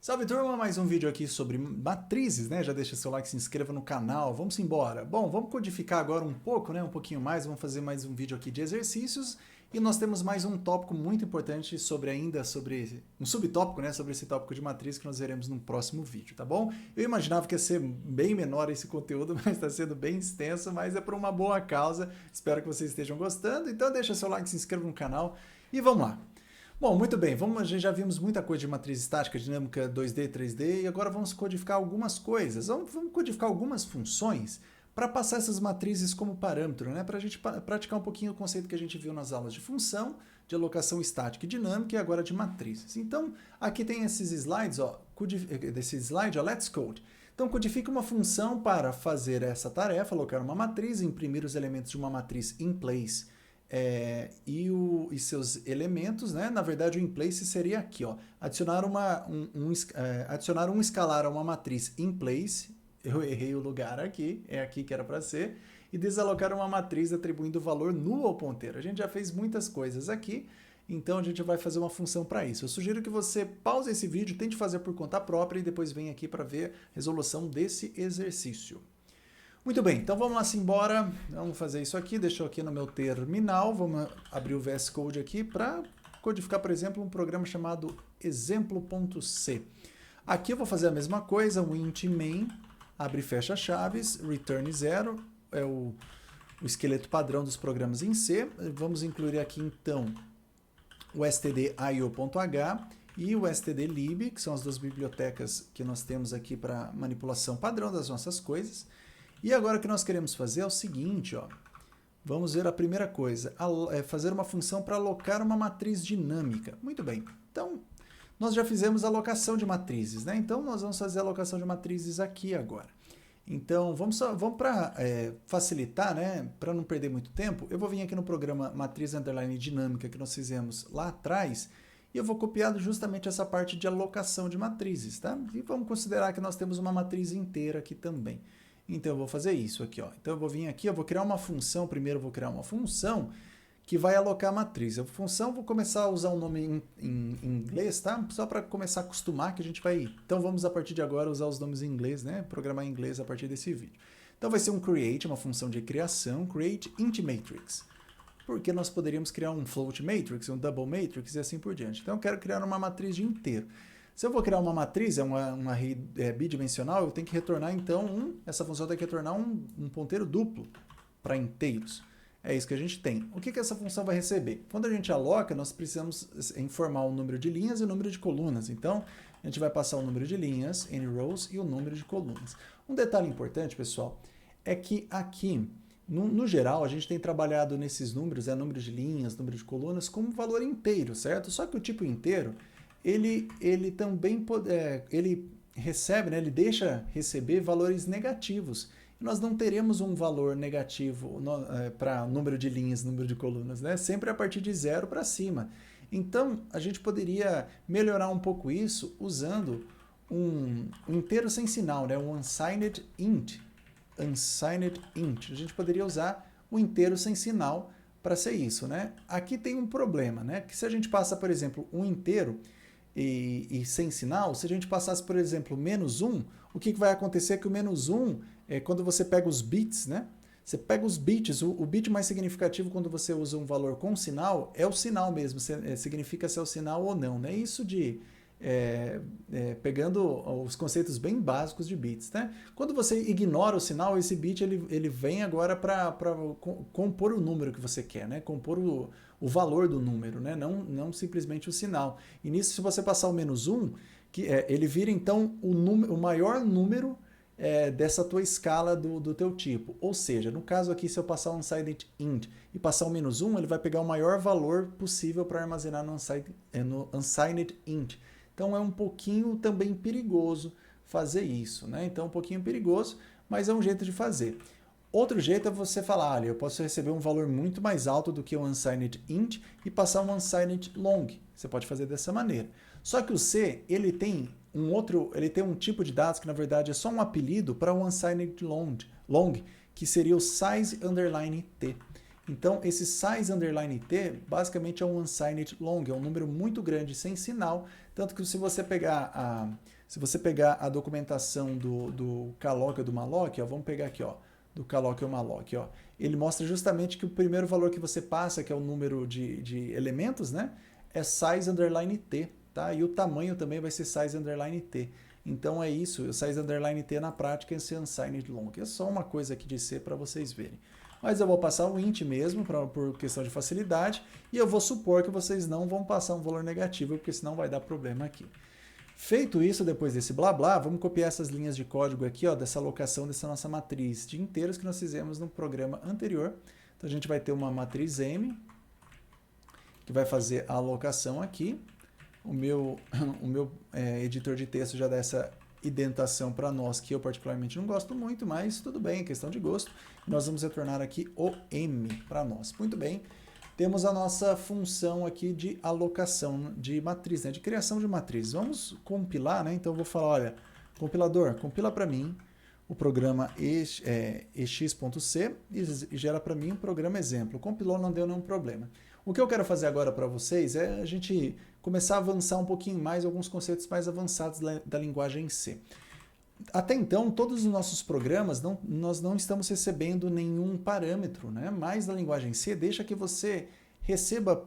Salve turma, mais um vídeo aqui sobre matrizes, né? Já deixa seu like, se inscreva no canal, vamos embora. Bom, vamos codificar agora um pouco, né? Um pouquinho mais, vamos fazer mais um vídeo aqui de exercícios e nós temos mais um tópico muito importante sobre um subtópico, né? Sobre esse tópico de matriz que nós veremos no próximo vídeo, tá bom? Eu imaginava que ia ser bem menor esse conteúdo, mas está sendo bem extenso, mas é por uma boa causa. Espero que vocês estejam gostando, então deixa seu like, se inscreva no canal e vamos lá. Bom, muito bem, a gente já vimos muita coisa de matriz estática, dinâmica 2D, 3D, e agora vamos codificar algumas coisas. Vamos codificar algumas funções para passar essas matrizes como parâmetro, né? Para a gente praticar um pouquinho o conceito que a gente viu nas aulas de função, de alocação estática e dinâmica, e agora de matrizes. Então, aqui tem esses slides, Let's Code. Então, codifica uma função para fazer essa tarefa, alocar uma matriz, imprimir os elementos de uma matriz in place, e seus elementos, né? Na verdade, o in place seria aqui, ó, adicionar um escalar a uma matriz in place, eu errei o lugar aqui, é aqui que era para ser, e desalocar uma matriz atribuindo valor nulo ao ponteiro. A gente já fez muitas coisas aqui, então a gente vai fazer uma função para isso. Eu sugiro que você pause esse vídeo, tente fazer por conta própria e depois venha aqui para ver a resolução desse exercício. Muito bem, então vamos lá embora, vamos fazer isso aqui, deixa eu aqui no meu terminal, vamos abrir o VS Code aqui para codificar, por exemplo, um programa chamado exemplo.c. Aqui eu vou fazer a mesma coisa, o int main, abre e fecha chaves, return 0, é o esqueleto padrão dos programas em C, vamos incluir aqui então o stdio.h e o stdlib, que são as duas bibliotecas que nós temos aqui para manipulação padrão das nossas coisas. E agora o que nós queremos fazer é o seguinte, ó. Vamos ver a primeira coisa, fazer uma função para alocar uma matriz dinâmica. Muito bem, então nós já fizemos a alocação de matrizes, né? Então nós vamos fazer a alocação de matrizes aqui agora. Então vamos para facilitar, né? Para não perder muito tempo, eu vou vir aqui no programa matriz underline dinâmica que nós fizemos lá atrás e eu vou copiar justamente essa parte de alocação de matrizes, tá? E vamos considerar que nós temos uma matriz inteira aqui também. Então, eu vou fazer isso aqui, ó. Então, eu vou vir aqui, eu vou criar uma função. Primeiro, eu vou criar uma função que vai alocar a matriz. A função, vou começar a usar o nome em inglês, tá? Só para começar a acostumar que a gente vai... Então, vamos, a partir de agora, usar os nomes em inglês, né? Programar em inglês a partir desse vídeo. Então, vai ser um create, uma função de criação, create int matrix. Porque nós poderíamos criar um float matrix, um double matrix e assim por diante. Então, eu quero criar uma matriz de inteiro. Se eu vou criar uma matriz, uma bidimensional, eu tenho que retornar, então, essa função tem que retornar um ponteiro duplo para inteiros. É isso que a gente tem. O que essa função vai receber? Quando a gente aloca, nós precisamos informar o número de linhas e o número de colunas. Então, a gente vai passar o número de linhas, n rows, e o número de colunas. Um detalhe importante, pessoal, é que aqui, no geral, a gente tem trabalhado nesses números, número de linhas, número de colunas, como valor inteiro, certo? Só que o tipo inteiro... Ele também ele recebe, né, ele deixa receber valores negativos. E nós não teremos um valor negativo para número de linhas, número de colunas, né? Sempre a partir de 0 para cima. Então, a gente poderia melhorar um pouco isso usando um inteiro sem sinal, né? Um unsigned int. Unsigned int. A gente poderia usar o inteiro sem sinal para ser isso, né? Aqui tem um problema, né? Que se a gente passa, por exemplo, um inteiro e sem sinal, se a gente passasse, por exemplo, -1, o que vai acontecer é que o -1, quando você pega os bits, né? Você pega os bits, o bit mais significativo quando você usa um valor com sinal é o sinal mesmo, significa se é o sinal ou não, né? Isso pegando os conceitos bem básicos de bits, né? Quando você ignora o sinal, esse bit ele vem agora para compor o número que você quer, né? Compor o valor do número, né? Não simplesmente o sinal. E nisso, se você passar o -1, ele vira então o maior número dessa tua escala do teu tipo. Ou seja, no caso aqui, se eu passar um unsigned int e passar o -1, ele vai pegar o maior valor possível para armazenar no unsigned int. Então é um pouquinho também perigoso fazer isso, né? Então é um pouquinho perigoso, mas é um jeito de fazer. Outro jeito é você falar, olha, eu posso receber um valor muito mais alto do que o unsigned int e passar um unsigned long. Você pode fazer dessa maneira. Só que o C, ele tem um tipo de dados que na verdade é só um apelido para o unsigned long, que seria o size underline t. Então, esse size underline t basicamente é um unsigned long, é um número muito grande sem sinal, tanto que se você pegar a documentação do calloc ou do malloc, ó, vamos pegar aqui, ó, do calloc ou malloc, ó, ele mostra justamente que o primeiro valor que você passa, que é o número de elementos, né, é size underline t, tá? E o tamanho também vai ser size underline t. Então é isso, o size underline t na prática é esse unsigned long. É só uma coisa aqui de C para vocês verem. Mas eu vou passar o int mesmo, por questão de facilidade, e eu vou supor que vocês não vão passar um valor negativo, porque senão vai dar problema aqui. Feito isso, depois desse blá blá, vamos copiar essas linhas de código aqui, ó, dessa alocação dessa nossa matriz de inteiros que nós fizemos no programa anterior. Então a gente vai ter uma matriz M, que vai fazer a alocação aqui. O meu editor de texto já dá essa indentação para nós, que eu particularmente não gosto muito, mas tudo bem, é questão de gosto. Nós vamos retornar aqui o M para nós. Muito bem, temos a nossa função aqui de alocação de matriz, né, de criação de matriz. Vamos compilar, né? Então eu vou falar, olha, compilador, compila para mim o programa ex.c e gera para mim um programa exemplo. Compilou, não deu nenhum problema. O que eu quero fazer agora para vocês é a gente começar a avançar um pouquinho mais alguns conceitos mais avançados da linguagem C. Até então, todos os nossos programas, nós não estamos recebendo nenhum parâmetro, né? Mas na linguagem C deixa que você receba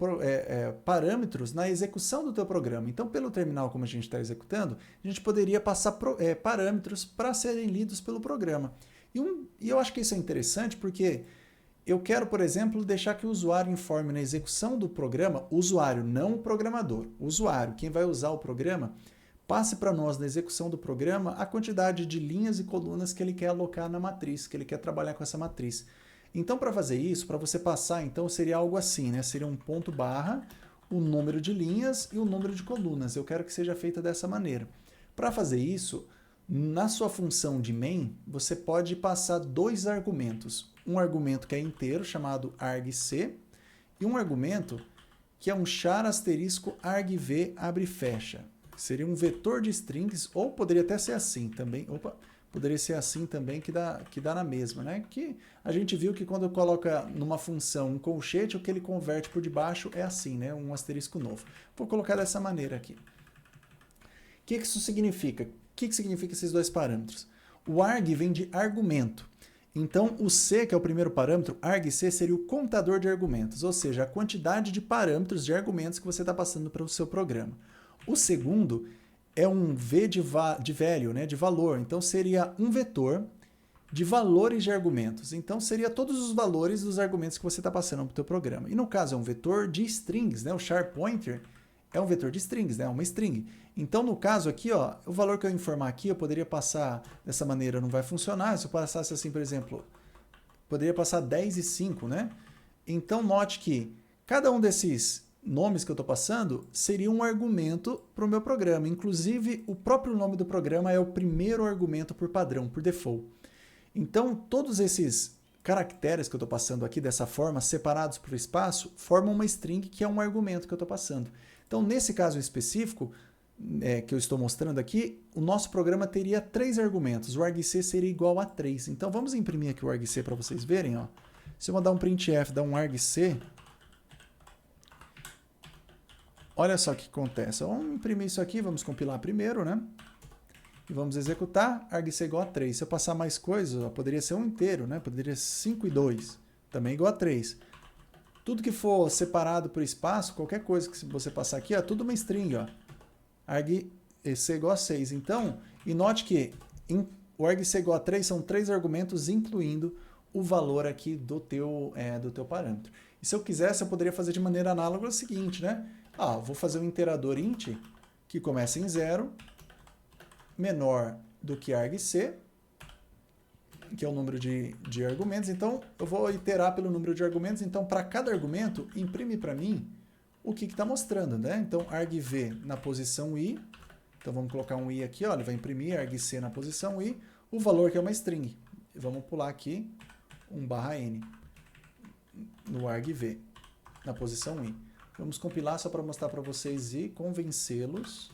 parâmetros na execução do teu programa. Então, pelo terminal como a gente está executando, a gente poderia passar parâmetros para serem lidos pelo programa. E eu acho que isso é interessante porque eu quero, por exemplo, deixar que o usuário informe na execução do programa, o usuário, não o programador, o usuário, quem vai usar o programa, passe para nós na execução do programa a quantidade de linhas e colunas que ele quer alocar na matriz, que ele quer trabalhar com essa matriz. Então, para fazer isso, para você passar, então seria algo assim, né? Seria um ponto barra, o número de linhas e o número de colunas. Eu quero que seja feita dessa maneira. Para fazer isso, na sua função de main, você pode passar dois argumentos. Um argumento que é inteiro, chamado argc, e um argumento que é um char asterisco argv abre e fecha. Seria um vetor de strings, ou poderia até ser assim também. Poderia ser assim também, que dá na mesma, né? Que a gente viu que quando coloca numa função um colchete, o que ele converte por debaixo é assim, né? Um asterisco novo. Vou colocar dessa maneira aqui. O que isso significa? O que significa esses dois parâmetros? O arg vem de argumento. Então, o C, que é o primeiro parâmetro, argc, seria o contador de argumentos, ou seja, a quantidade de parâmetros de argumentos que você está passando para o seu programa. O segundo é um V de value, né, de valor. Então, seria um vetor de valores de argumentos. Então, seria todos os valores dos argumentos que você está passando para o teu programa. E no caso, é um vetor de strings, né? O char pointer é um vetor de strings, né? Uma string. Então, no caso aqui, ó, o valor que eu informar aqui, eu poderia passar dessa maneira, não vai funcionar. Se eu passasse assim, por exemplo, poderia passar 10 e 5, né? Então, note que cada um desses nomes que eu estou passando seria um argumento para o meu programa. Inclusive, o próprio nome do programa é o primeiro argumento por padrão, por default. Então, todos esses caracteres que eu estou passando aqui dessa forma, separados por espaço, formam uma string que é um argumento que eu estou passando. Então, nesse caso específico, que eu estou mostrando aqui, o nosso programa teria 3 argumentos. O argc seria igual a 3. Então, vamos imprimir aqui o argc para vocês verem. Ó. Se eu mandar um printf, dar um argc, olha só o que acontece. Vamos imprimir isso aqui, vamos compilar primeiro, né? E vamos executar, argc igual a 3. Se eu passar mais coisas, ó, poderia ser um inteiro, né? Poderia ser 5 e 2, também igual a 3. Tudo que for separado por espaço, qualquer coisa que você passar aqui, ó, tudo uma string, ó. argc igual a 6. Então, e note que o argc igual a 3 são 3 argumentos, incluindo o valor aqui do teu parâmetro. E se eu quisesse, eu poderia fazer de maneira análoga o seguinte, né? Vou fazer um iterador int, que começa em 0, menor do que argc, que é o número de argumentos. Então, eu vou iterar pelo número de argumentos. Então, para cada argumento, imprime para mim o que está mostrando, né? Então, argv na posição i. Então, vamos colocar um i aqui, ó, ele vai imprimir argc na posição i, o valor que é uma string. Vamos pular aqui um /n no argv na posição i. Vamos compilar só para mostrar para vocês e convencê-los.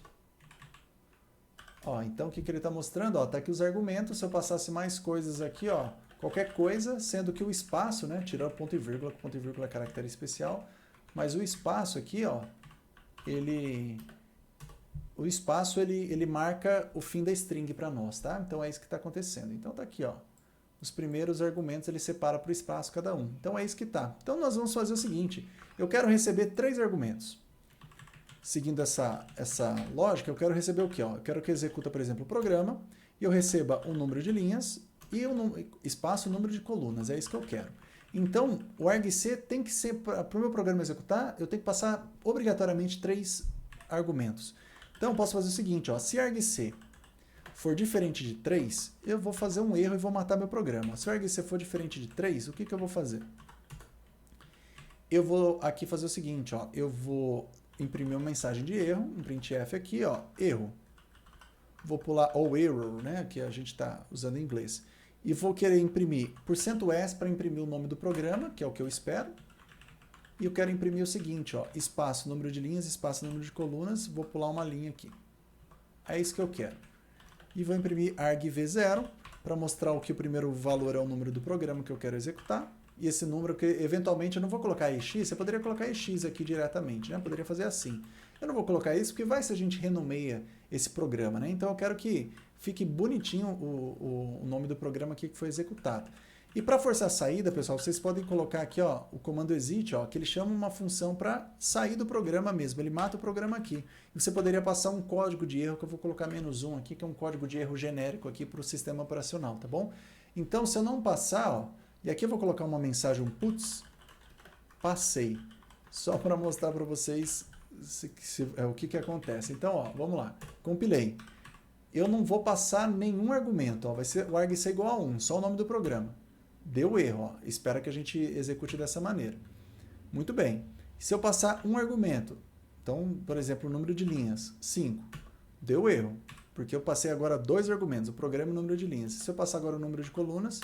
Então, o que ele está mostrando? Está aqui os argumentos. Se eu passasse mais coisas aqui, ó, qualquer coisa, sendo que o espaço, né, tirando ponto e vírgula é caractere especial, mas o espaço aqui, ó, o espaço ele marca o fim da string para nós, tá? Então é isso que está acontecendo. Então tá aqui, ó, os primeiros argumentos ele separa para o espaço cada um. Então é isso que tá. Então nós vamos fazer o seguinte, eu quero receber 3 argumentos. Seguindo essa lógica, eu quero receber o quê? Ó? Eu quero que executa, por exemplo, o programa e eu receba um número de linhas e espaço, o número de colunas. É isso que eu quero. Então, o argc tem que ser, para o meu programa executar, eu tenho que passar obrigatoriamente 3 argumentos. Então, eu posso fazer o seguinte, ó, se argc for diferente de 3, eu vou fazer um erro e vou matar meu programa. Se o argc for diferente de 3, o que eu vou fazer? Eu vou aqui fazer o seguinte, ó, eu vou imprimir uma mensagem de erro, um printf aqui, ó, erro. Vou pular, ou error, né, que a gente está usando em inglês. E vou querer imprimir %s para imprimir o nome do programa, que é o que eu espero. E eu quero imprimir o seguinte, ó, espaço, número de linhas, espaço, número de colunas, vou pular uma linha aqui. É isso que eu quero. E vou imprimir argv0 para mostrar o que o primeiro valor é o número do programa que eu quero executar. E esse número que eventualmente eu não vou colocar EX, você poderia colocar EX aqui diretamente, né? Poderia fazer assim. Eu não vou colocar isso porque vai se a gente renomeia esse programa, né? Então eu quero que fique bonitinho o nome do programa aqui que foi executado. E para forçar a saída, pessoal, vocês podem colocar aqui, ó, o comando exit, ó, que ele chama uma função para sair do programa mesmo. Ele mata o programa aqui. E você poderia passar um código de erro, que eu vou colocar -1 aqui, que é um código de erro genérico aqui para o sistema operacional, tá bom? Então, se eu não passar, ó, e aqui eu vou colocar uma mensagem, putz, passei. Só para mostrar para vocês o que acontece. Então, ó, vamos lá. Compilei. Eu não vou passar nenhum argumento. Ó, vai ser o argc igual a 1, só o nome do programa. Deu erro. Ó. Espera que a gente execute dessa maneira. Muito bem. Se eu passar um argumento, então, por exemplo, o número de linhas, 5, deu erro. Porque eu passei agora 2 argumentos, o programa e o número de linhas. Se eu passar agora o número de colunas,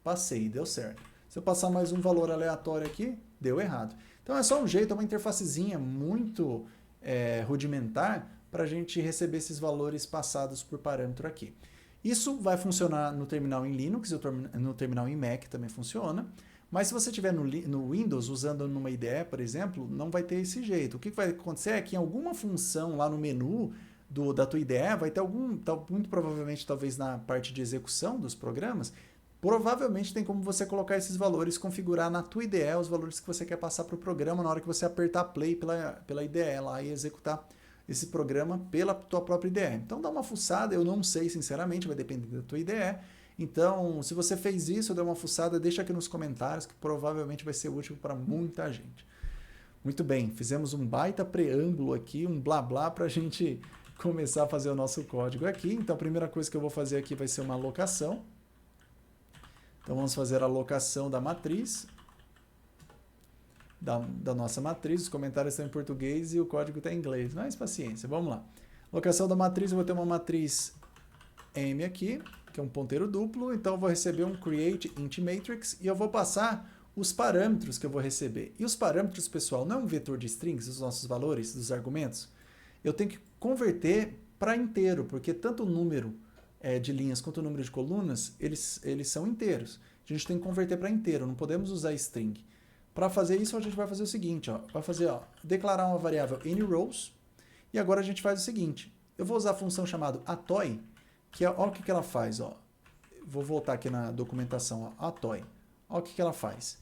passei, deu certo. Se eu passar mais um valor aleatório aqui, deu errado. Então é só um jeito, é uma interfacezinha muito rudimentar para a gente receber esses valores passados por parâmetro aqui. Isso vai funcionar no terminal em Linux, no terminal em Mac também funciona, mas se você estiver no Windows usando numa IDE, por exemplo, não vai ter esse jeito. O que vai acontecer é que em alguma função lá no menu da tua IDE vai ter muito provavelmente talvez na parte de execução dos programas, provavelmente tem como você colocar esses valores, configurar na tua IDE os valores que você quer passar para o programa na hora que você apertar play pela IDE lá e executar esse programa pela tua própria IDE. Então dá uma fuçada, eu não sei sinceramente, vai depender da tua IDE. Então, se você fez isso, deu uma fuçada, deixa aqui nos comentários que provavelmente vai ser útil para muita gente. Muito bem, fizemos um baita preâmbulo aqui, um blá blá para a gente começar a fazer o nosso código aqui. Então a primeira coisa que eu vou fazer aqui vai ser uma alocação. Então vamos fazer a alocação da matriz, da nossa matriz. Os comentários estão em português e o código está em inglês, mas paciência, vamos lá. Locação da matriz, eu vou ter uma matriz M aqui, que é um ponteiro duplo, então eu vou receber um create int matrix e eu vou passar os parâmetros que eu vou receber. E os parâmetros, pessoal, não é um vetor de strings, os nossos valores, dos argumentos. Eu tenho que converter para inteiro, porque tanto o número de linhas quanto o número de colunas, eles são inteiros. A gente tem que converter para inteiro, não podemos usar string. Para fazer isso, a gente vai fazer o seguinte, ó, vai fazer, ó, declarar uma variável anyRows, e agora a gente faz o seguinte, eu vou usar a função chamada atoy, que é, olha o que ela faz, ó. Vou voltar aqui na documentação, ó, atoy. Olha o que ela faz.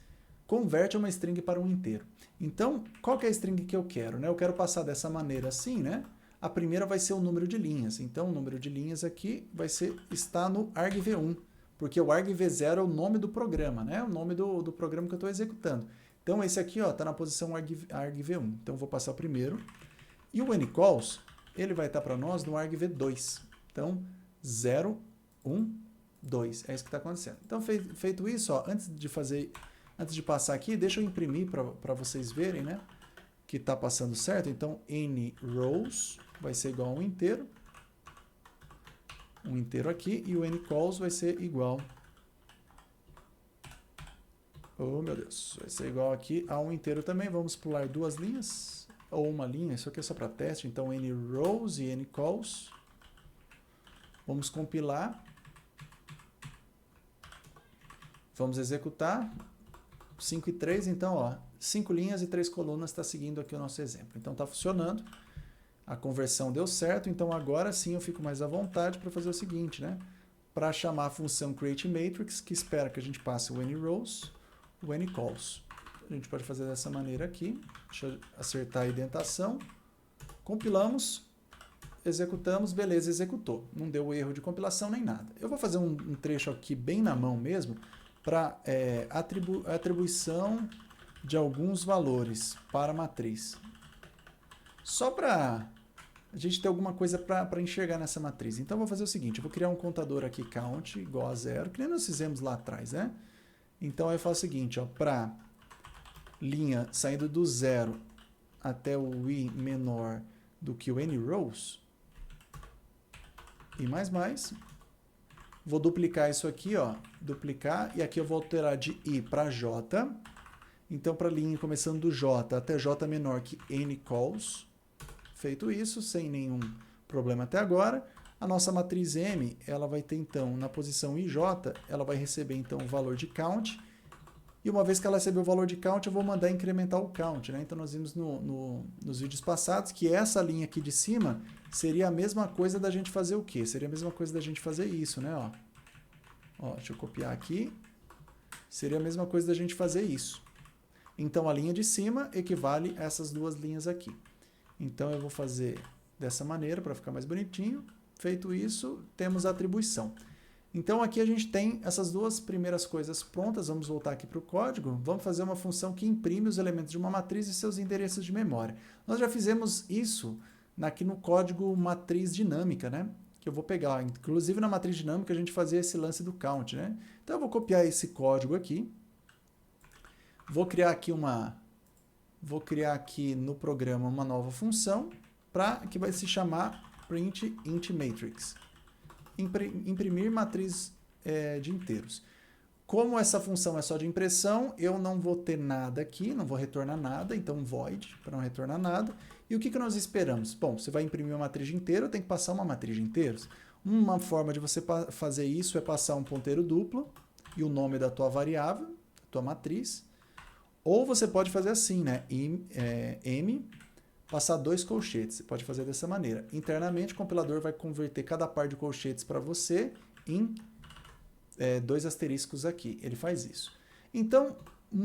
Converte uma string para um inteiro. Então, qual que é a string que eu quero, né? Eu quero passar dessa maneira assim, né? A primeira vai ser o número de linhas. Então, o número de linhas aqui está no argv1, porque o argv0 é o nome do programa, né? O nome do programa que eu estou executando. Então, esse aqui está na posição argv1. Então, eu vou passar o primeiro. E o anyCalls, ele vai estar para nós no argv2. Então, 0, 1, 2. É isso que está acontecendo. Então, feito isso, ó, antes de passar aqui, deixa eu imprimir para vocês verem, né? Que está passando certo. Então, anyRows vai ser igual a um inteiro aqui, e o anyCalls vai ser igual, oh meu Deus, vai ser igual aqui a um inteiro também. Vamos pular 2 linhas, ou uma linha, isso aqui é só para teste. Então, anyRows e anyCalls, vamos compilar, Vamos executar. 5 e 3, então, ó, 5 linhas e 3 colunas está seguindo aqui o nosso exemplo. Então, está funcionando. A conversão deu certo, então agora sim eu fico mais à vontade para fazer o seguinte, né? Para chamar a função createMatrix, que espera que a gente passe o anyRows, o anyCalls. A gente pode fazer dessa maneira aqui. Deixa eu acertar a indentação. Compilamos, executamos, beleza, executou. Não deu erro de compilação nem nada. Eu vou fazer um trecho aqui bem na mão mesmo, para atribuição de alguns valores para a matriz. Só para a gente ter alguma coisa para enxergar nessa matriz. Então, eu vou fazer o seguinte, eu vou criar um contador aqui, count, igual a 0, que nem nós fizemos lá atrás, né? Então, eu faço o seguinte, para linha saindo do 0 até o i menor do que o anyRows, e mais, vou duplicar isso aqui, ó, duplicar, e aqui eu vou alterar de i para j. Então, para a linha começando do j até j menor que anyCalls, feito isso, sem nenhum problema até agora, a nossa matriz M, ela vai ter, então, na posição IJ, ela vai receber, então, o valor de count, e uma vez que ela receber o valor de count, eu vou mandar incrementar o count, né? Então, nós vimos nos vídeos passados que essa linha aqui de cima seria a mesma coisa da gente fazer o quê? Seria a mesma coisa da gente fazer isso, né? Ó, deixa eu copiar aqui. Seria a mesma coisa da gente fazer isso. Então, a linha de cima equivale a essas duas linhas aqui. Então, eu vou fazer dessa maneira para ficar mais bonitinho. Feito isso, temos a atribuição. Então, aqui a gente tem essas duas primeiras coisas prontas. Vamos voltar aqui para o código. Vamos fazer uma função que imprime os elementos de uma matriz e seus endereços de memória. Nós já fizemos isso aqui no código matriz dinâmica, né? Que eu vou pegar. Inclusive, na matriz dinâmica, a gente fazia esse lance do count, né? Então, eu vou copiar esse código aqui. Vou criar aqui no programa uma nova função que vai se chamar printIntMatrix. Imprimir matriz de inteiros. Como essa função é só de impressão, eu não vou ter nada aqui, não vou retornar nada, então void, para não retornar nada. E o que nós esperamos? Bom, você vai imprimir uma matriz de inteiro, tem que passar uma matriz de inteiros. Uma forma de você fazer isso é passar um ponteiro duplo e o nome da tua variável, da tua matriz. Ou você pode fazer assim, né? M, passar 2 colchetes. Você pode fazer dessa maneira. Internamente, o compilador vai converter cada par de colchetes para você em 2 asteriscos aqui. Ele faz isso. Então,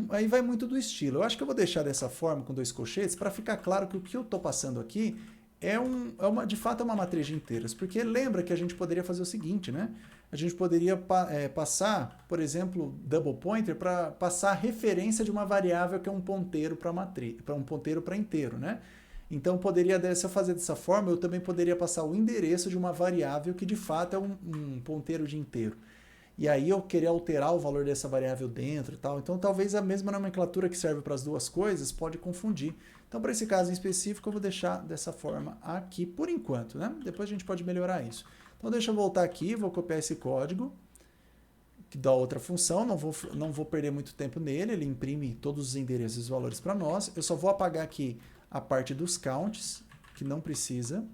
aí vai muito do estilo. Eu acho que eu vou deixar dessa forma, com 2 colchetes, para ficar claro que o que eu estou passando aqui de fato é uma matriz de inteiros. Porque lembra que a gente poderia fazer o seguinte, né? A gente poderia passar, por exemplo, double pointer para passar a referência de uma variável que é um ponteiro para matriz, para um ponteiro para inteiro, né? Então, se eu fazer dessa forma, eu também poderia passar o endereço de uma variável que de fato é um ponteiro de inteiro. E aí eu querer alterar o valor dessa variável dentro e tal. Então, talvez a mesma nomenclatura que serve para as duas coisas pode confundir. Então, para esse caso em específico, eu vou deixar dessa forma aqui por enquanto, né? Depois a gente pode melhorar isso. Então, deixa eu voltar aqui, vou copiar esse código que dá outra função, não vou perder muito tempo nele, ele imprime todos os endereços e os valores para nós. Eu só vou apagar aqui a parte dos counts, que não precisa.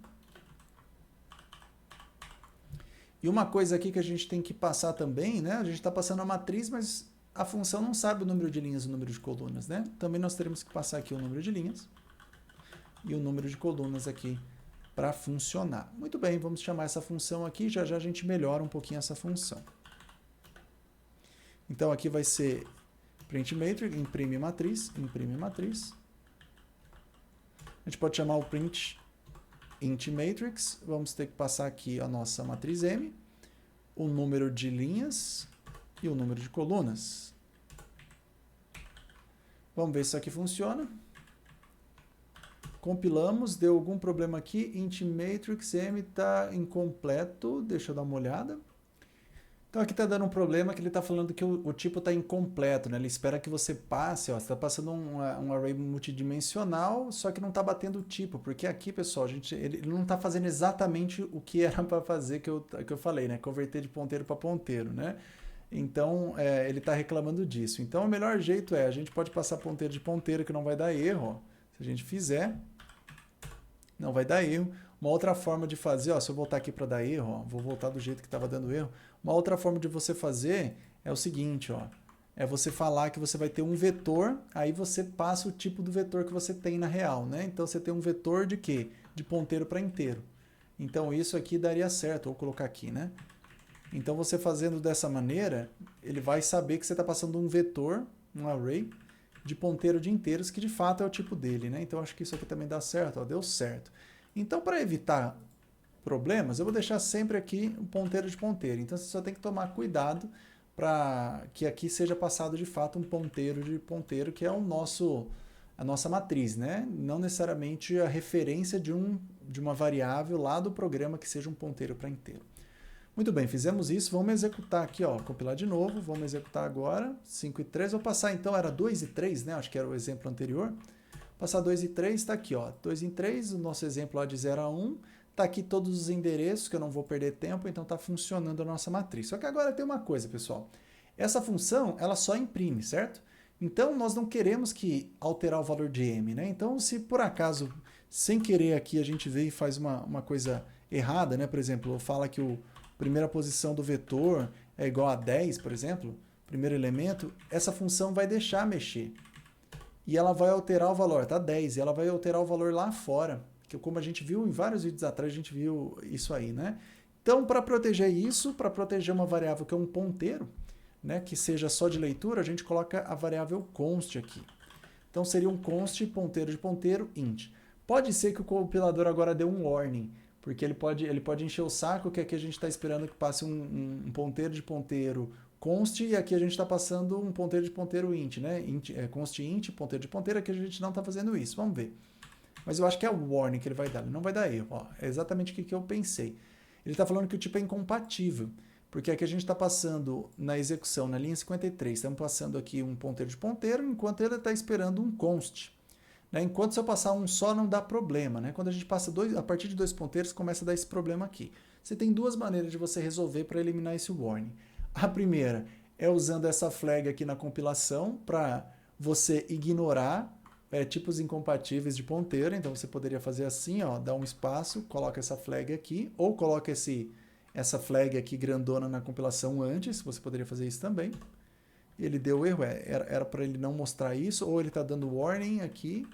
E uma coisa aqui que a gente tem que passar também, né? A gente está passando a matriz, mas a função não sabe o número de linhas e o número de colunas, né? Também nós teremos que passar aqui o número de linhas e o número de colunas aqui para funcionar. Muito bem, vamos chamar essa função aqui, já a gente melhora um pouquinho essa função. Então aqui vai ser printMatrix, imprime matriz. A gente pode chamar o printIntMatrix, vamos ter que passar aqui a nossa matriz M, o número de linhas e o número de colunas. Vamos ver se isso aqui funciona. Compilamos, deu algum problema aqui, intMatrix M está incompleto, deixa eu dar uma olhada. Então aqui está dando um problema que ele está falando que o tipo está incompleto, né? Ele espera que você passe, ó, você está passando um array multidimensional, só que não está batendo o tipo, porque aqui, pessoal, ele não está fazendo exatamente o que era para fazer que eu falei, né? Converter de ponteiro para ponteiro, né? Então, ele está reclamando disso. Então, o melhor jeito a gente pode passar ponteiro de ponteiro que não vai dar erro, ó. Se a gente fizer, não vai dar erro. Uma outra forma de fazer, ó, se eu voltar aqui para dar erro, ó, vou voltar do jeito que estava dando erro. Uma outra forma de você fazer é o seguinte, ó, é você falar que você vai ter um vetor, aí você passa o tipo do vetor que você tem na real, né? Então você tem um vetor de quê? De ponteiro para inteiro. Então isso aqui daria certo, vou colocar aqui, né? Então você fazendo dessa maneira, ele vai saber que você está passando um vetor, um array, de ponteiro de inteiros, que de fato é o tipo dele, né? Então acho que isso aqui também dá certo, ó, deu certo. Então para evitar problemas, eu vou deixar sempre aqui um ponteiro de ponteiro. Então você só tem que tomar cuidado para que aqui seja passado de fato um ponteiro de ponteiro, que é a nossa matriz, né? Não necessariamente a referência de uma variável lá do programa que seja um ponteiro para inteiro. Muito bem, fizemos isso, vamos executar aqui, ó, compilar de novo, vamos executar agora, 5 e 3, vou passar então, era 2 e 3, né? Acho que era o exemplo anterior. Passar 2 e 3, está aqui, ó, 2 em 3, o nosso exemplo lá de 0 a 1, está aqui todos os endereços, que eu não vou perder tempo, então está funcionando a nossa matriz. Só que agora tem uma coisa, pessoal. Essa função, ela só imprime, certo? Então, nós não queremos que alterar o valor de m, né? Então, se por acaso, sem querer aqui, a gente vê e faz uma coisa errada, né? Por exemplo, fala que a primeira posição do vetor é igual a 10, por exemplo, primeiro elemento, essa função vai deixar mexer. E ela vai alterar o valor, tá 10, e ela vai alterar o valor lá fora. Que como a gente viu em vários vídeos atrás, a gente viu isso aí, né? Então, para proteger isso, para proteger uma variável que é um ponteiro, né, que seja só de leitura, a gente coloca a variável const aqui. Então, seria um const ponteiro de ponteiro int. Pode ser que o compilador agora dê um warning, porque ele pode encher o saco que aqui a gente está esperando que passe um ponteiro de ponteiro const, e aqui a gente está passando um ponteiro de ponteiro int, né? Const int, ponteiro de ponteiro, aqui a gente não está fazendo isso. Vamos ver. Mas eu acho que é o warning que ele vai dar, ele não vai dar erro. Ó, é exatamente o que eu pensei. Ele está falando que o tipo é incompatível, porque aqui a gente está passando na execução, na linha 53, estamos passando aqui um ponteiro de ponteiro, enquanto ele está esperando um const. Né? Enquanto se eu passar um só, não dá problema. Né? Quando a gente passa a partir de 2 ponteiros, começa a dar esse problema aqui. Você tem duas maneiras de você resolver para eliminar esse warning. A primeira é usando essa flag aqui na compilação para você ignorar tipos incompatíveis de ponteiro. Então você poderia fazer assim, ó, dá um espaço, coloca essa flag aqui, ou coloca essa flag aqui grandona na compilação antes, você poderia fazer isso também. Ele deu erro, era para ele não mostrar isso, ou ele está dando warning aqui.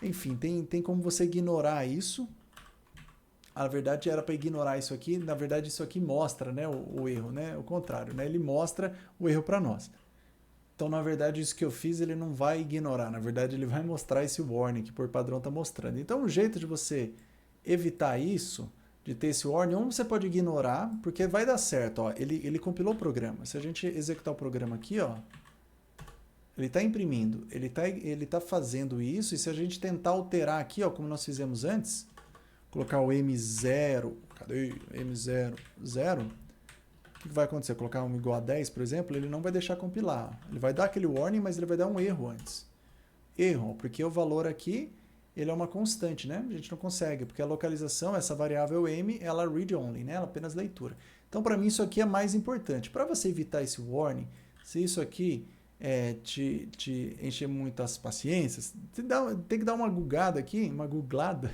Enfim, tem como você ignorar isso. Na verdade, era para ignorar isso aqui. Na verdade, isso aqui mostra, né, o erro, né? O contrário, né? Ele mostra o erro para nós. Então, na verdade, isso que eu fiz, ele não vai ignorar. Na verdade, ele vai mostrar esse warning que por padrão está mostrando. Então, o jeito de você evitar isso, de ter esse warning, ou você pode ignorar, porque vai dar certo. Ó, ele compilou o programa. Se a gente executar o programa aqui, ó, ele está imprimindo, ele tá fazendo isso, e se a gente tentar alterar aqui, ó, como nós fizemos antes, colocar o M0, cadê? M0, 0, o que vai acontecer? Colocar um igual a 10, por exemplo, ele não vai deixar compilar. Ele vai dar aquele warning, mas ele vai dar um erro antes. Erro, porque o valor aqui, ele é uma constante, né? A gente não consegue, porque a localização, essa variável m, ela é read-only, né? Ela é apenas leitura. Então, para mim, isso aqui é mais importante. Para você evitar esse warning, se isso aqui te encher muito as paciências, tem que dar uma googada aqui, uma googlada,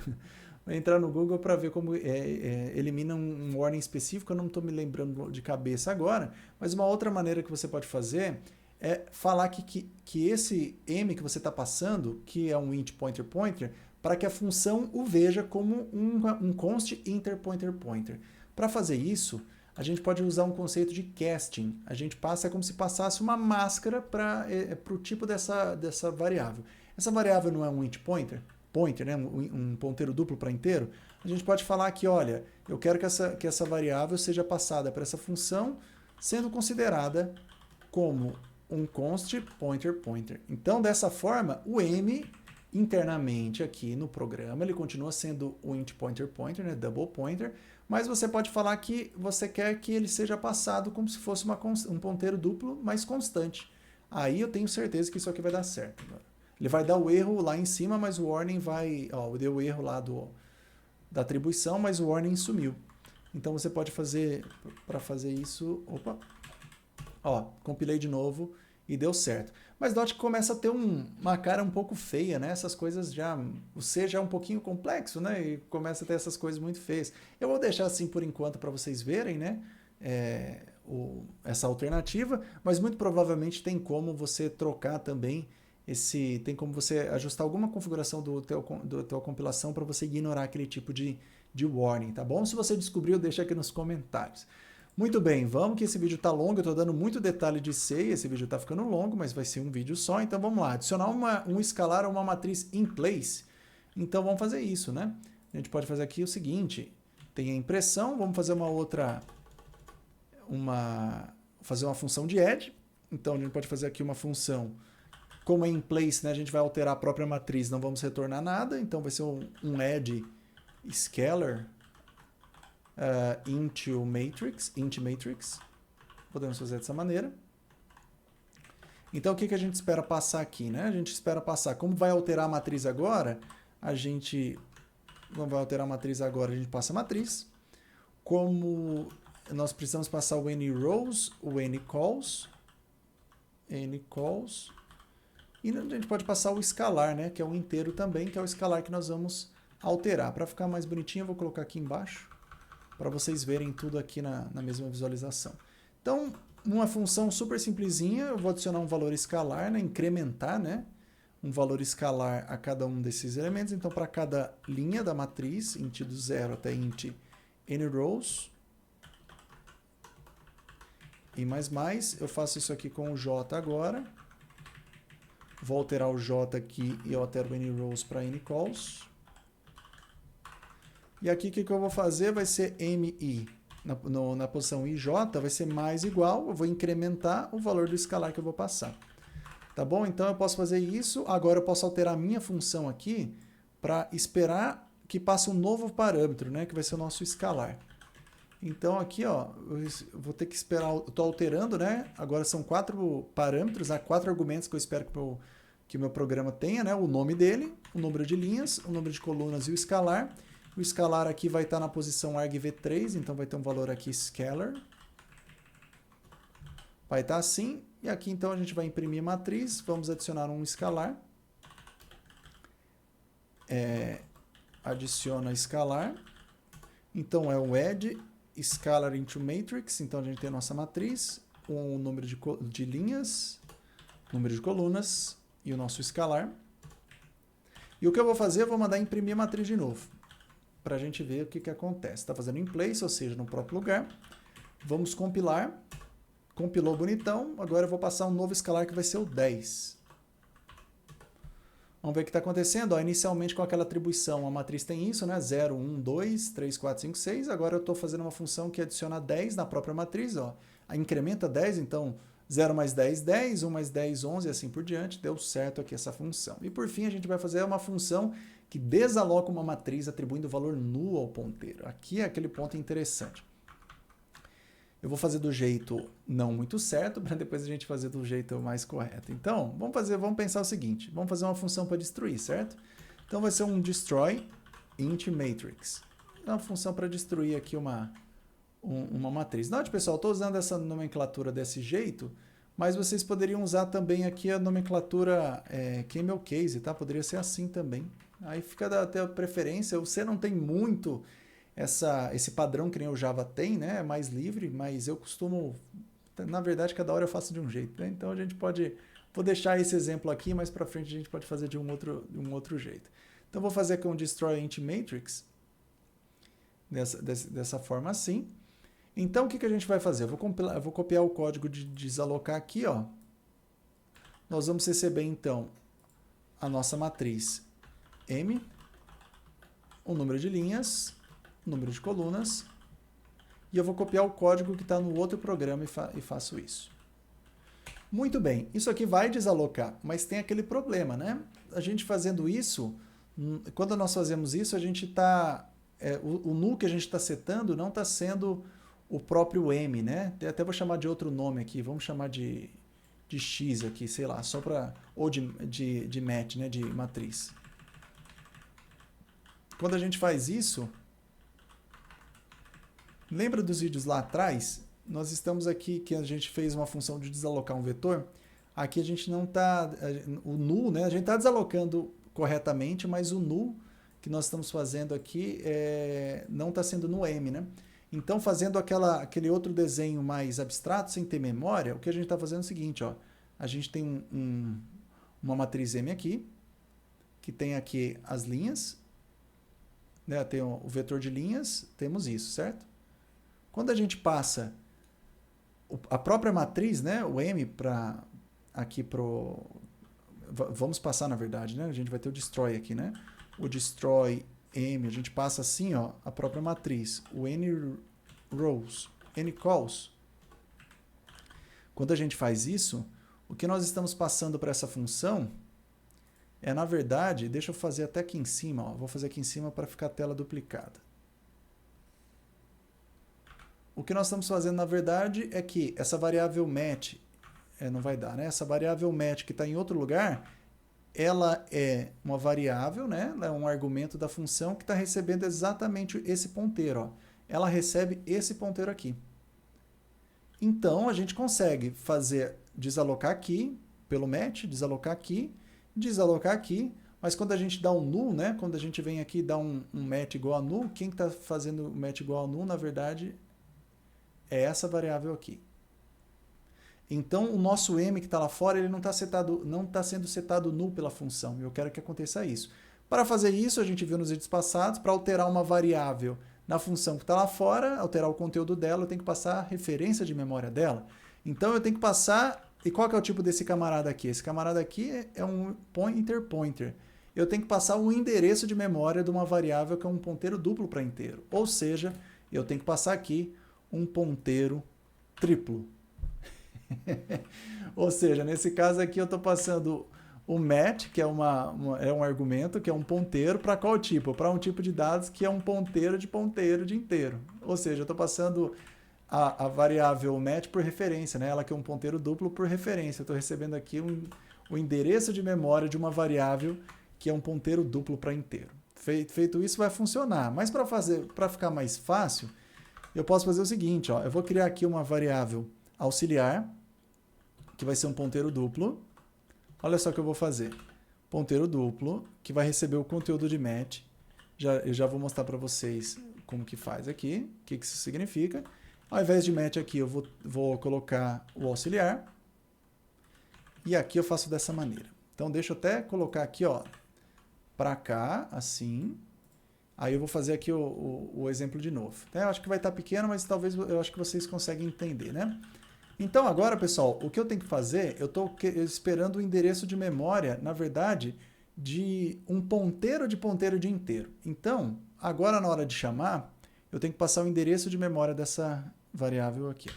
entrar no Google para ver como elimina um warning específico. Eu não estou me lembrando de cabeça agora, mas uma outra maneira que você pode fazer é falar que esse m que você está passando, que é um int pointer pointer, para que a função o veja como um const inter pointer pointer. Para fazer isso, a gente pode usar um conceito de casting. A gente passa como se passasse uma máscara para o tipo dessa variável. Essa variável não é um int pointer, né, um ponteiro duplo para inteiro. A gente pode falar que, olha, eu quero que essa variável seja passada para essa função, sendo considerada como um const pointer pointer. Então, dessa forma, o m internamente aqui no programa, ele continua sendo o int pointer pointer, né, double pointer, mas você pode falar que você quer que ele seja passado como se fosse um ponteiro duplo, mas constante. Aí eu tenho certeza que isso aqui vai dar certo. Ele vai dar o erro lá em cima, mas o warning vai... Ó, deu o erro lá da atribuição, mas o warning sumiu. Então você pode fazer, para fazer isso... Opa! Ó, compilei de novo e deu certo. Mas note que começa a ter uma cara um pouco feia, né? Essas coisas já... O C já é um pouquinho complexo, né? E começa a ter essas coisas muito feias. Eu vou deixar assim por enquanto para vocês verem, né? essa alternativa, mas muito provavelmente tem como você trocar também tem como você ajustar alguma configuração do teu compilação para você ignorar aquele tipo de warning, tá bom? Se você descobriu, deixa aqui nos comentários. Muito bem, vamos que esse vídeo tá longo, eu tô dando muito detalhe de C, esse vídeo tá ficando longo, mas vai ser um vídeo só, então vamos lá. Adicionar um escalar a uma matriz in place. Então vamos fazer isso, né? A gente pode fazer aqui o seguinte, tem a impressão, vamos fazer fazer uma função de add. Então a gente pode fazer aqui uma função, como é in place, né, a gente vai alterar a própria matriz, não vamos retornar nada, então vai ser um add scalar int matrix. Podemos fazer dessa maneira. Então o que a gente espera passar aqui, né? A gente espera passar, como vai alterar a matriz agora, a gente passa a matriz. Como nós precisamos passar o anyRows, o anyCalls, e a gente pode passar o escalar, né, que é o inteiro também, que é o escalar que nós vamos alterar. Para ficar mais bonitinho, eu vou colocar aqui embaixo, para vocês verem tudo aqui na mesma visualização. Então, uma função super simplesinha, eu vou adicionar um valor escalar, né, incrementar, né, um valor escalar a cada um desses elementos. Então, para cada linha da matriz, int do 0 até int anyRows, e mais, eu faço isso aqui com o J agora. Vou alterar o J aqui e eu altero o anyRows para anyCalls. E aqui o que eu vou fazer vai ser MI. Na posição IJ vai ser mais igual, eu vou incrementar o valor do escalar que eu vou passar. Tá bom? Então eu posso fazer isso. Agora eu posso alterar a minha função aqui para esperar que passe um novo parâmetro, né, que vai ser o nosso escalar. Então aqui, ó, eu vou ter que esperar, eu estou alterando, né? Agora são 4 parâmetros, 4 argumentos que eu espero que o meu programa tenha, né? O nome dele, o número de linhas, o número de colunas e o escalar. O escalar aqui vai estar na posição argv3, então vai ter um valor aqui scalar. Vai estar assim, e aqui então a gente vai imprimir a matriz, vamos adicionar um escalar. Adiciona escalar. Então é o add scalar into matrix, então a gente tem a nossa matriz, o número de linhas, número de colunas e o nosso escalar. E o que eu vou fazer, eu vou mandar imprimir a matriz de novo, para a gente ver o que acontece. Está fazendo in place, ou seja, no próprio lugar. Vamos compilar. Compilou bonitão, agora eu vou passar um novo escalar que vai ser o 10. Vamos ver o que está acontecendo. Ó, inicialmente com aquela atribuição, a matriz tem isso, né? 0, 1, 2, 3, 4, 5, 6. Agora eu estou fazendo uma função que adiciona 10 na própria matriz. Ó. Incrementa 10, então 0 mais 10, 10, 1 mais 10, 11 e assim por diante. Deu certo aqui essa função. E por fim a gente vai fazer uma função que desaloca uma matriz atribuindo valor nulo ao ponteiro. Aqui é aquele ponto interessante. Eu vou fazer do jeito não muito certo, para depois a gente fazer do jeito mais correto. Então, vamos pensar o seguinte, vamos fazer uma função para destruir, certo? Então vai ser um destroy int matrix. É uma função para destruir aqui uma matriz. Note, pessoal, estou usando essa nomenclatura desse jeito, mas vocês poderiam usar também aqui a nomenclatura camel case, tá? Poderia ser assim também. Aí fica até a preferência, você não tem muito esse padrão que nem o Java tem, né? É mais livre, mas eu costumo, na verdade, cada hora eu faço de um jeito, né? Então a gente vou deixar esse exemplo aqui, mas para frente a gente pode fazer de um outro jeito. Então vou fazer aqui um destroy int matrix, dessa forma assim. Então o que a gente vai fazer? Eu vou copiar o código de desalocar aqui, ó. Nós vamos receber então a nossa matriz M, o número de linhas, número de colunas, e eu vou copiar o código que está no outro programa e faço isso. Muito bem, isso aqui vai desalocar, mas tem aquele problema, né? A gente fazendo isso, quando nós fazemos isso, a gente está, o null que a gente está setando não está sendo o próprio M, né? Até vou chamar de outro nome aqui, vamos chamar de X aqui, sei lá, só para, ou de match, né? De matriz. Quando a gente faz isso, lembra dos vídeos lá atrás? Nós estamos aqui, que a gente fez uma função de desalocar um vetor. Aqui a gente não está, o null, né? A gente está desalocando corretamente, mas o null que nós estamos fazendo aqui não está sendo no M, né? Então, fazendo aquele outro desenho mais abstrato, sem ter memória, o que a gente está fazendo é o seguinte, ó, a gente tem uma matriz M aqui, que tem aqui as linhas, né, tem o vetor de linhas, temos isso, certo? Quando a gente passa a própria matriz, né, o M para aqui pro vamos passar na verdade, né? A gente vai ter o destroy aqui, né? O destroy M, a gente passa assim, ó, a própria matriz, o n rows, n calls. Quando a gente faz isso, o que nós estamos passando para essa função é, na verdade, deixa eu fazer até aqui em cima, ó, vou fazer aqui em cima para ficar a tela duplicada. O que nós estamos fazendo, na verdade, é que essa variável match, não vai dar, né? Essa variável match que está em outro lugar, ela é uma variável, né? Ela é um argumento da função que está recebendo exatamente esse ponteiro, ó. Ela recebe esse ponteiro aqui. Então, a gente consegue desalocar aqui, pelo match, desalocar aqui, mas quando a gente dá um null, né? Quando a gente vem aqui e dá um match igual a null, quem está fazendo o match igual a null, na verdade, é essa variável aqui. Então, o nosso M que está lá fora, ele não está sendo setado null pela função. Eu quero que aconteça isso. Para fazer isso, a gente viu nos vídeos passados, para alterar uma variável na função que está lá fora, alterar o conteúdo dela, eu tenho que passar a referência de memória dela. Então, eu tenho que passar... E qual que é o tipo desse camarada aqui? Esse camarada aqui é um pointer. Eu tenho que passar o endereço de memória de uma variável que é um ponteiro duplo para inteiro. Ou seja, eu tenho que passar aqui um ponteiro triplo. Ou seja, nesse caso aqui eu estou passando o match, que é um argumento, que é um ponteiro, para qual tipo? Para um tipo de dados que é um ponteiro de inteiro. Ou seja, eu estou passando a variável match por referência, né? Ela que é um ponteiro duplo por referência. Eu estou recebendo aqui o endereço de memória de uma variável que é um ponteiro duplo para inteiro. Feito isso, vai funcionar. Mas para ficar mais fácil, eu posso fazer o seguinte, ó, eu vou criar aqui uma variável auxiliar, que vai ser um ponteiro duplo. Olha só o que eu vou fazer. Ponteiro duplo, que vai receber o conteúdo de match. Eu já vou mostrar para vocês como que faz aqui, o que isso significa. Ao invés de match aqui, eu vou colocar o auxiliar. E aqui eu faço dessa maneira. Então, deixa eu até colocar aqui, ó, para cá, assim. Aí eu vou fazer aqui o exemplo de novo. Eu acho que vai estar pequeno, mas talvez eu acho que vocês conseguem entender, né? Então agora, pessoal, o que eu tenho que fazer, eu estou esperando o endereço de memória, na verdade, de um ponteiro de inteiro. Então, agora na hora de chamar, eu tenho que passar o endereço de memória dessa variável aqui.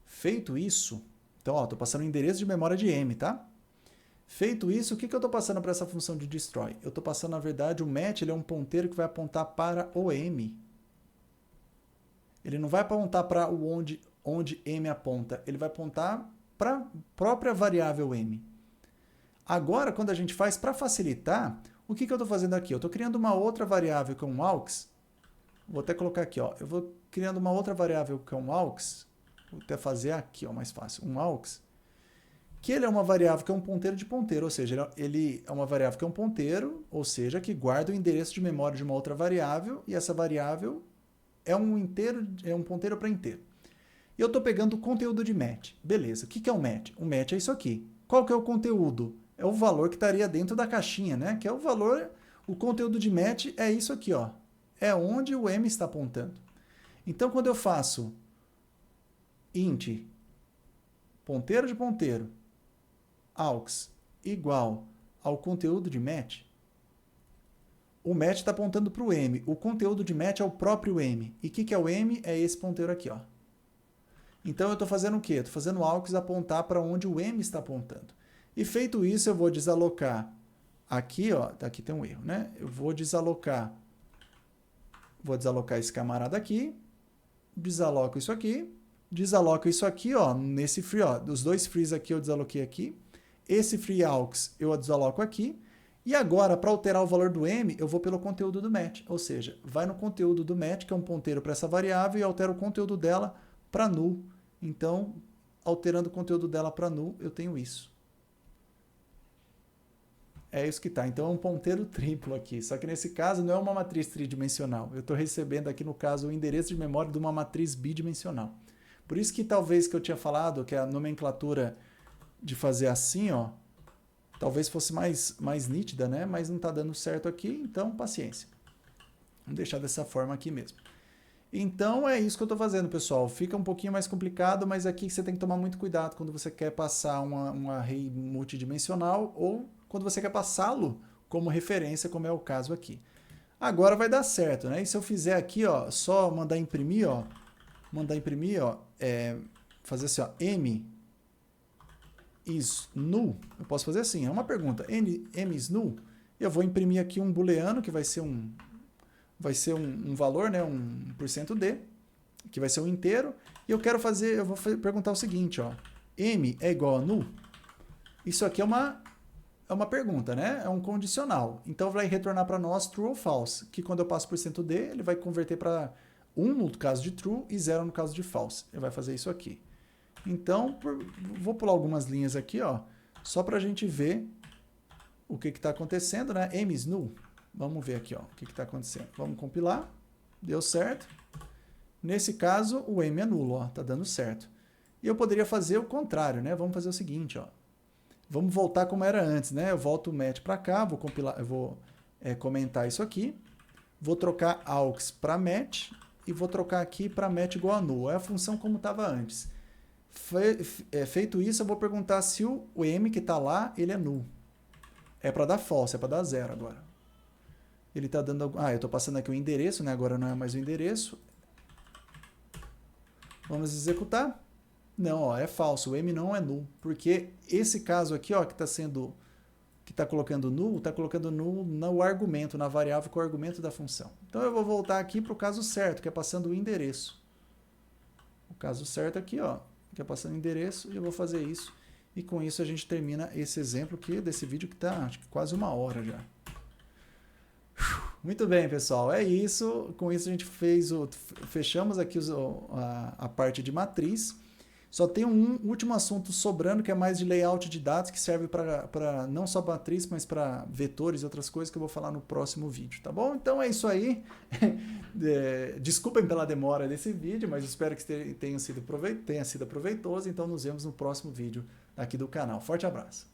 Feito isso, então, estou passando o endereço de memória de M, tá? Feito isso, o que eu estou passando para essa função de destroy? Eu estou passando, na verdade, o match ele é um ponteiro que vai apontar para o M. Ele não vai apontar para onde M aponta, ele vai apontar para a própria variável M. Agora, quando a gente faz para facilitar, o que eu estou fazendo aqui? Eu estou criando uma outra variável que é um aux. Vou até colocar aqui, ó. Eu vou criando uma outra variável que é um aux. Vou até fazer aqui, ó, mais fácil. Um aux. Que ele é uma variável que é um ponteiro de ponteiro, ou seja, ele é uma variável que é um ponteiro, ou seja, que guarda o endereço de memória de uma outra variável, e essa variável é um ponteiro para inteiro. E eu estou pegando o conteúdo de match. Beleza, o que é um match? Um match é isso aqui. Qual que é o conteúdo? É o valor que estaria dentro da caixinha, né? Que é o valor, o conteúdo de match é isso aqui, ó. É onde o M está apontando. Então, quando eu faço int, ponteiro de ponteiro, aux igual ao conteúdo de match, o match está apontando para o M. O conteúdo de match é o próprio M. E o que é o M? É esse ponteiro aqui, ó. Então eu estou fazendo o quê? Estou fazendo o aux apontar para onde o M está apontando. E feito isso, eu vou desalocar aqui, ó. Aqui tem um erro, né? Eu vou desalocar esse camarada aqui, desaloco isso aqui, ó, nesse free, ó. Os dois frees aqui eu desaloquei aqui. Esse free aux eu desaloco aqui. E agora, para alterar o valor do M, eu vou pelo conteúdo do match. Ou seja, vai no conteúdo do match, que é um ponteiro para essa variável, e altera o conteúdo dela para null. Então, alterando o conteúdo dela para null, eu tenho isso. É isso que tá. Então é um ponteiro triplo aqui. Só que nesse caso não é uma matriz tridimensional. Eu estou recebendo aqui, no caso, o endereço de memória de uma matriz bidimensional. Por isso que talvez que eu tinha falado que a nomenclatura de fazer assim, ó, talvez fosse mais nítida, né? Mas não está dando certo aqui, então paciência. Vamos deixar dessa forma aqui mesmo. Então é isso que eu estou fazendo, pessoal. Fica um pouquinho mais complicado, mas aqui você tem que tomar muito cuidado quando você quer passar um array multidimensional ou quando você quer passá-lo como referência, como é o caso aqui. Agora vai dar certo, né? E se eu fizer aqui, ó, só mandar imprimir, ó, fazer assim, ó, m is null, eu posso fazer assim, é uma pergunta, m is null, eu vou imprimir aqui um booleano, que vai ser um valor, né, um %d, que vai ser um inteiro, e eu vou perguntar o seguinte, ó, m é igual a null? Isso aqui é uma pergunta, né? É um condicional. Então vai retornar para nós true ou false, que quando eu passo %d, ele vai converter para 1 no caso de true e 0 no caso de false. Ele vai fazer isso aqui. Então, vou pular algumas linhas aqui, ó, só para a gente ver o que está acontecendo, né? M is null. Vamos ver aqui, ó, o que está acontecendo. Vamos compilar. Deu certo. Nesse caso, o M é nulo, ó, tá dando certo. E eu poderia fazer o contrário, né? Vamos fazer o seguinte, ó. Vamos voltar como era antes, né? Eu volto o match para cá, vou compilar, eu vou comentar isso aqui. Vou trocar aux para match e vou trocar aqui para match igual a null. É a função como estava antes. Feito isso, eu vou perguntar se o M que está lá, ele é null. É para dar false, é para dar 0 agora. Ele está dando... eu estou passando aqui o endereço, né? Agora não é mais o endereço. Vamos executar. Não, ó, é falso, o M não é null, porque esse caso aqui, ó, que está colocando null no argumento, na variável com o argumento da função. Então eu vou voltar aqui para o caso certo, que é passando o endereço. O caso certo aqui, ó, que é passando o endereço, e eu vou fazer isso. E com isso a gente termina esse exemplo aqui desse vídeo que está, acho que quase 1 hora já. Muito bem, pessoal, é isso. Com isso a gente fechamos aqui a parte de matriz. Só tem um último assunto sobrando, que é mais de layout de dados, que serve para não só matriz, mas para vetores e outras coisas que eu vou falar no próximo vídeo, tá bom? Então é isso aí. Desculpem pela demora desse vídeo, mas espero que tenha sido proveitoso. Então nos vemos no próximo vídeo aqui do canal. Forte abraço!